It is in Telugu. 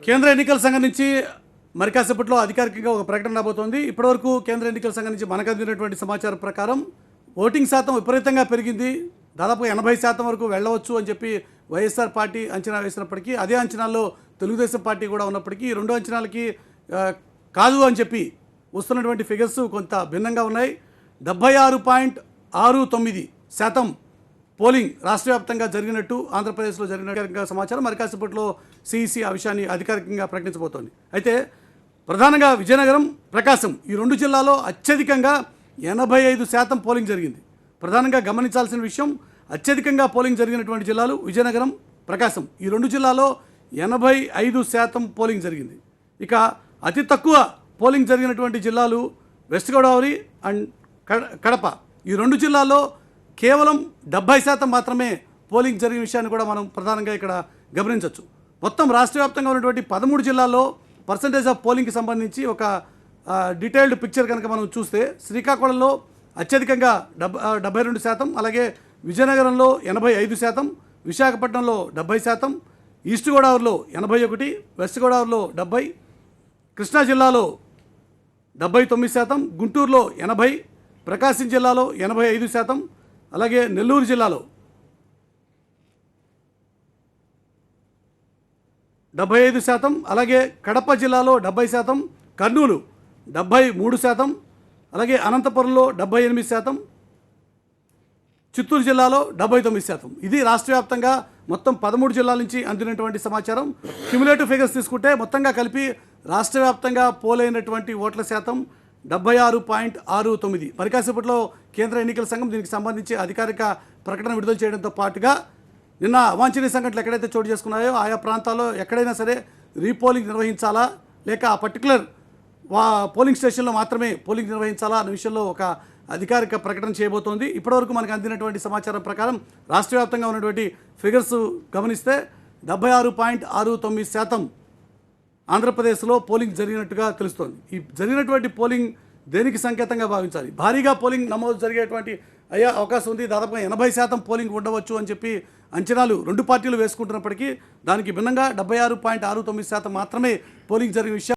కేంద్ర ఎన్నికల సంఘం నుంచి మరి కాసేపట్లో అధికారికంగా ఒక ప్రకటన రాబోతోంది. ఇప్పటివరకు కేంద్ర ఎన్నికల సంఘం నుంచి మనకు అందినటువంటి సమాచారం ప్రకారం ఓటింగ్ శాతం విపరీతంగా పెరిగింది. దాదాపు 80% వరకు వెళ్ళవచ్చు అని చెప్పి వైఎస్ఆర్ పార్టీ అంచనా వేసినప్పటికీ, అదే అంచనాల్లో తెలుగుదేశం పార్టీ కూడా ఉన్నప్పటికీ ఈ రెండు అంచనాలకి కాదు అని చెప్పి వస్తున్నటువంటి ఫిగర్స్ కొంత భిన్నంగా ఉన్నాయి. 76.69% పోలింగ్ రాష్ట్ర వ్యాప్తంగా జరిగినట్టు ఆంధ్రప్రదేశ్లో జరిగిన సమాచారం. మరి కాసేపట్లో సిఈసి ఆ విషయాన్ని అధికారికంగా ప్రకటించబోతోంది. అయితే ప్రధానంగా విజయనగరం, ప్రకాశం ఈ రెండు జిల్లాలో అత్యధికంగా 85% పోలింగ్ జరిగింది. ప్రధానంగా గమనించాల్సిన విషయం, అత్యధికంగా పోలింగ్ జరిగినటువంటి జిల్లాలు విజయనగరం, ప్రకాశం. ఈ రెండు జిల్లాలో 85% పోలింగ్ జరిగింది. ఇక అతి తక్కువ పోలింగ్ జరిగినటువంటి జిల్లాలు వెస్ట్ గోదావరి అండ్ కడప. ఈ రెండు జిల్లాల్లో కేవలం 70% మాత్రమే పోలింగ్ జరిగిన విషయాన్ని కూడా మనం ప్రధానంగా ఇక్కడ గమనించవచ్చు. మొత్తం రాష్ట్ర వ్యాప్తంగా ఉన్నటువంటి 13 జిల్లాల్లో పర్సంటేజ్ ఆఫ్ పోలింగ్కి సంబంధించి ఒక డీటెయిల్డ్ పిక్చర్ కనుక మనం చూస్తే, శ్రీకాకుళంలో అత్యధికంగా 72%, అలాగే విజయనగరంలో 85%, విశాఖపట్నంలో 70%, ఈస్ట్ గోదావరిలో 81%, వెస్ట్ గోదావరిలో 70%, కృష్ణా జిల్లాలో 79%, గుంటూరులో 80%, ప్రకాశం జిల్లాలో 85%, అలాగే నెల్లూరు జిల్లాలో 75%, అలాగే కడప జిల్లాలో 70%, కర్నూలు 73%, అలాగే అనంతపురంలో 78%, చిత్తూరు జిల్లాలో 79%. ఇది రాష్ట్ర వ్యాప్తంగా మొత్తం 13 జిల్లాల నుంచి అందినటువంటి సమాచారం. క్యుములేటివ్ ఫిగర్స్ తీసుకుంటే మొత్తంగా కలిపి రాష్ట్ర వ్యాప్తంగా పోలైనటువంటి ఓట్ల శాతం 76.69. మరి కాసేపట్లో కేంద్ర ఎన్నికల సంఘం దీనికి సంబంధించి అధికారిక ప్రకటన విడుదల చేయడంతో పాటుగా నిన్న అవాంఛనీయ సంఘటనలు ఎక్కడైతే చోటు చేసుకున్నాయో ఆయా ప్రాంతాల్లో ఎక్కడైనా సరే రీపోలింగ్ నిర్వహించాలా, లేక ఆ పర్టికులర్ పోలింగ్ స్టేషన్లో మాత్రమే పోలింగ్ నిర్వహించాలా అనే విషయంలో ఒక అధికారిక ప్రకటన చేయబోతోంది. ఇప్పటివరకు మనకు అందినటువంటి సమాచారం ప్రకారం రాష్ట్ర వ్యాప్తంగా ఉన్నటువంటి ఫిగర్స్ గమనిస్తే 76.69% ఆంధ్రప్రదేశ్లో పోలింగ్ జరిగినట్టుగా తెలుస్తోంది. ఈ జరిగినటువంటి పోలింగ్ దేనికి సంకేతంగా భావించాలి? భారీగా పోలింగ్ నమోదు జరిగేటువంటి అయ్యే అవకాశం ఉంది. దాదాపుగా 80% పోలింగ్ ఉండవచ్చు అని చెప్పి అంచనాలు రెండు పార్టీలు వేసుకుంటున్నప్పటికీ దానికి భిన్నంగా 76.69% మాత్రమే పోలింగ్ జరిగిన విషయం